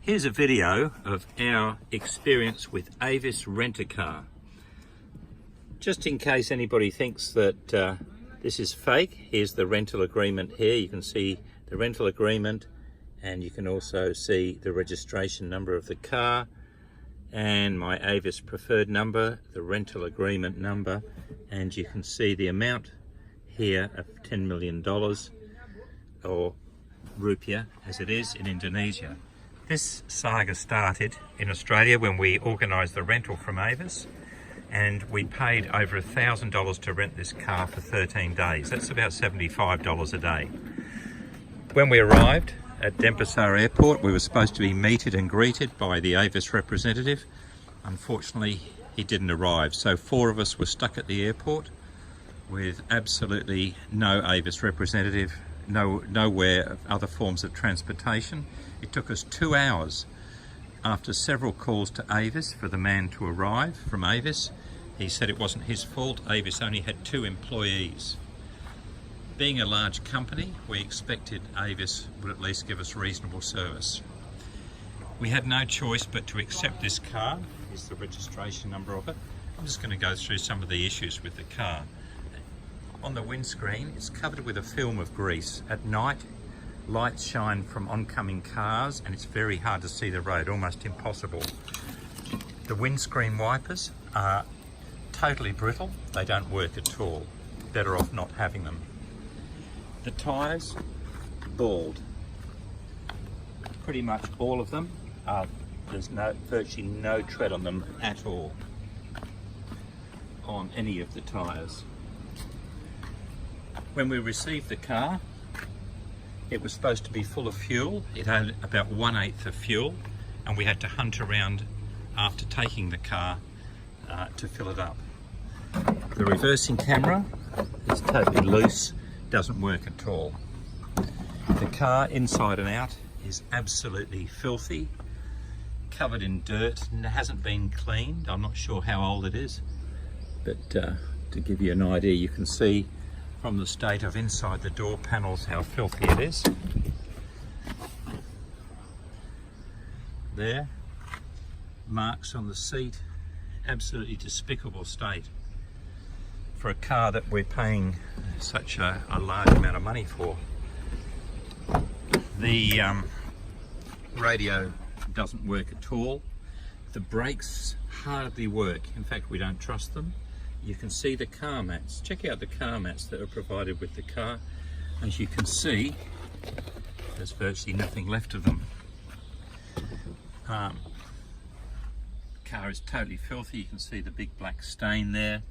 Here's a video of our experience with AVIS Rent-A-Car. Just in case anybody thinks that this is fake, here's the rental agreement here. You can see the rental agreement and you can also see the registration number of the car and my AVIS preferred number, the rental agreement number, and you can see the amount here of $10 million, or rupiah as it is in Indonesia. This saga started in Australia when we organised the rental from AVIS, and we paid over $1,000 to rent this car for 13 days. That's about $75 a day. When we arrived at Denpasar Airport, we were supposed to be meted and greeted by the AVIS representative. Unfortunately, he didn't arrive, so 4 of us were stuck at the airport with absolutely no AVIS representative, nowhere other forms of transportation. It took us 2 hours after several calls to AVIS for the man to arrive from AVIS. He said it wasn't his fault. AVIS only had 2 employees. Being a large company, we expected AVIS would at least give us reasonable service. We had no choice but to accept this car. Here's the registration number of it. I'm just going to go through some of the issues with the car. On the windscreen, it's covered with a film of grease. At night, lights shine from oncoming cars and it's very hard to see the road, almost impossible. The windscreen wipers are totally brittle. They don't work at all. Better off not having them. The tyres, bald. Pretty much all of them are, there's virtually no tread on them at all, on any of the tyres. When we received the car, it was supposed to be full of fuel. It had about 1/8 of fuel, and we had to hunt around after taking the car to fill it up. The reversing camera is totally loose, doesn't work at all. The car inside and out is absolutely filthy, covered in dirt, and hasn't been cleaned. I'm not sure how old it is, but to give you an idea, you can see from the state of inside the door panels how filthy it is. There, marks on the seat, absolutely despicable state for a car that we're paying such a large amount of money for. The radio doesn't work at all. The brakes hardly work. In fact, we don't trust them. You can see the car mats. Check out the car mats that are provided with the car. As you can see, there's virtually nothing left of them. The car is totally filthy. You can see the big black stain there,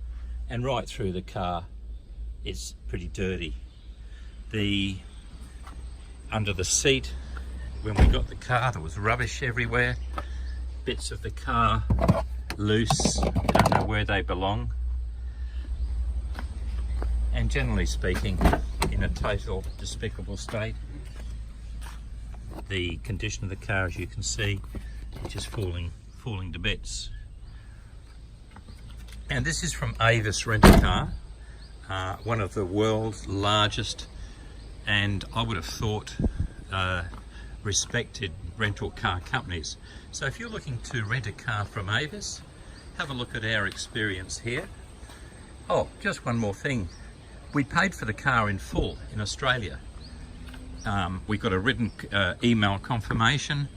and right through the car it's pretty dirty. Under the seat, when we got the car, there was rubbish everywhere. Bits of the car loose, don't know where they belong. And generally speaking, in a total despicable state. The condition of the car, as you can see, is just falling to bits. And this is from AVIS Rent-A-Car, one of the world's largest, and I would have thought respected rental car companies. So if you're looking to rent a car from AVIS, have a look at our experience here. Oh, just one more thing. We paid for the car in full in Australia. We got a written email confirmation,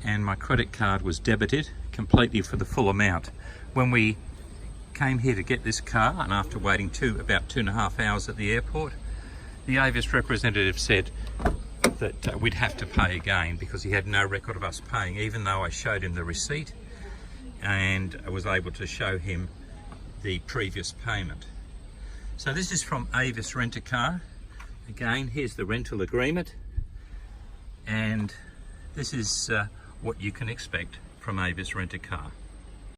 and my credit card was debited completely for the full amount. When we came here to get this car, and after waiting about 2.5 hours at the airport, the AVIS representative said that we'd have to pay again because he had no record of us paying, even though I showed him the receipt and I was able to show him the previous payment. So this is from AVIS Rent-A-Car. Again, here's the rental agreement, and this is what you can expect from AVIS Rent-A-Car.